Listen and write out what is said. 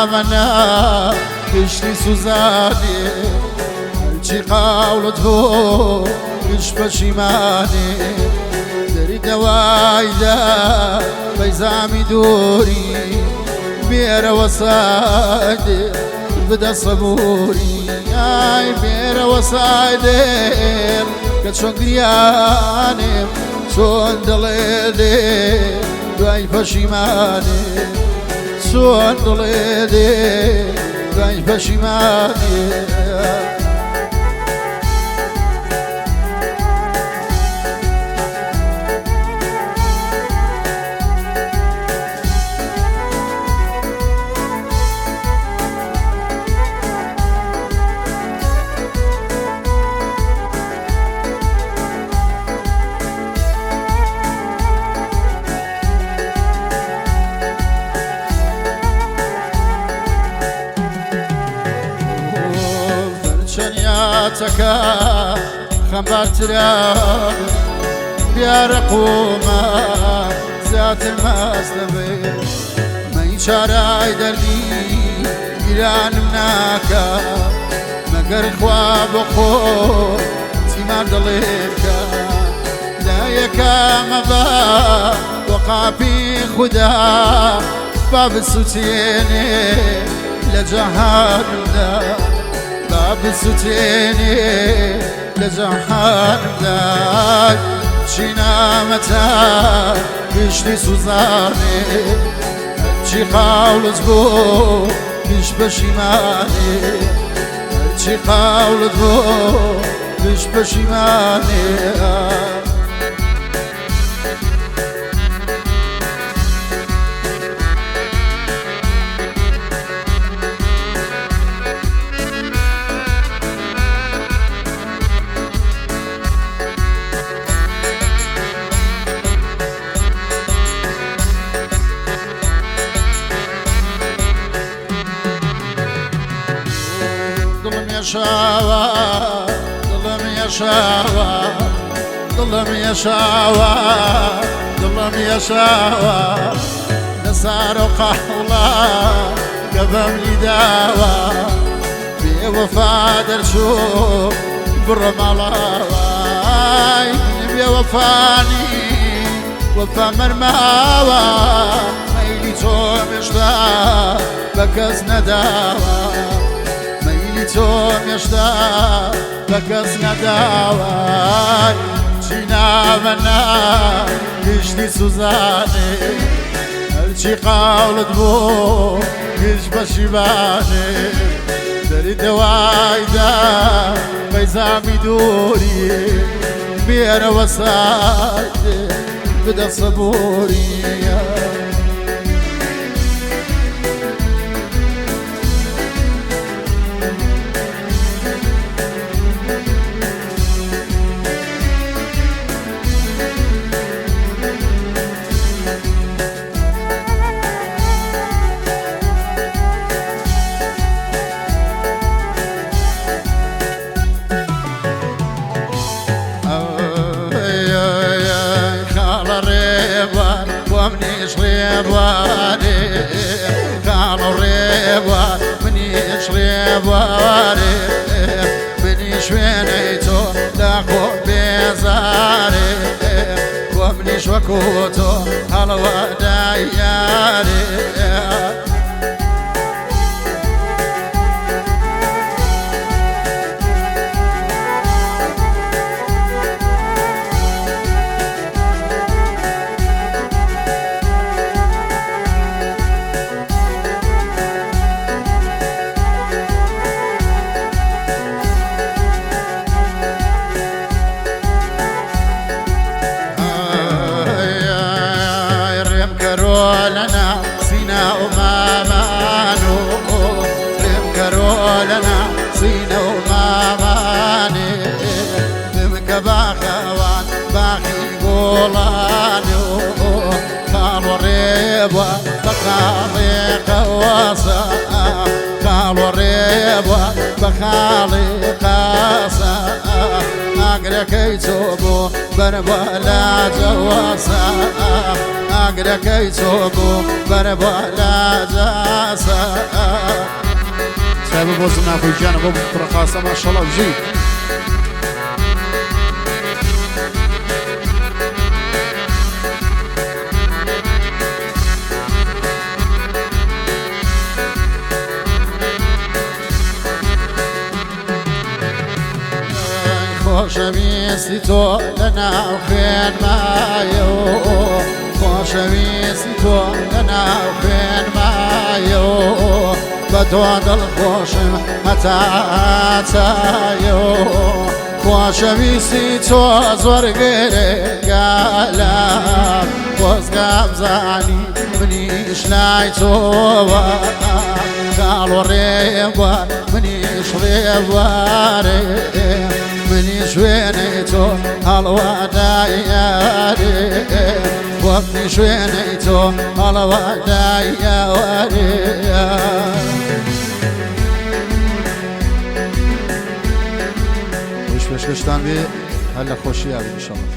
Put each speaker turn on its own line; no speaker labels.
منا گشتی سوزانی چی قاولت بو گشت پشیمانی دری دوایدا بیزامی دوری بیر وسایدی بدا صبوری ای بیر وسایدی که چون گریانیم چون دلیدی دوای پشیمانی چون دلیدی دوای پشیمانی تكا خمبرترا بيار قوما ذات المسلمي ما يشارع دردي إيران مناكا مقر خواب خو سيمار دليبكا لا يكا مبا وقابي خدا باب السوتيني لجهاد دا باب الستيني لجحان داي شينا متى بيشتي سوزاني شي قاول زبو بيش بشيماني شي قاول زبو بيش بشيماني يشاوى ظلم يشاوى ظلم يشاوى ظلم يشاوى نسار قحولا قبم لداوى بوفا درشو برمالاوى بوفاني وفا مرماوى ميلي توم يشتا بكز نداوى توم يشتا بكس نداوى جينا منا گشتي سوزاني هرچي قاولت بو گش بشيباني داري دوايدا بيزامي دوري بير وسايدي بدا صبوري منيش ريبواني كانوا ريبوان منيش ريبواني منيش وينيتو لاخو بيزاري ومنيش وكوتو هلوا داياري لنا سينا وما مانو ذكروا لنا سينا وما ماني ذمك باخوان باخي قولانو قالوا ريبوا بخالي قواسا قالوا ريبوا بخالي قاسا أقرأ كيتوبو بربلا جواسا ئاگرەکەی چۆبوو بەرەبەلا جاسە سەبە بۆ زمناخۆی گیانە بۆ پڕەقاسە ماشەڵڵا بژی خۆشەویستی تۆ لەناو خوێنمایە خۆشەویستی تۆ لەناو خوێنمایە بە تۆ دڵخۆشم هەتا چایە خۆشەویستی تۆ زۆر گرێگالە خۆزگام زانی منیش لای تۆوە کاڵۆ ڕێوە منیش ڕێوارێ منی شوێنەی تۆ هەڵوادای یارێ وەقتی شوێنەی تۆ هەڵوادای یاوارێ خوش پێشکەشتان بێ هەر لە خۆشییا بێ ئینشەڵڵا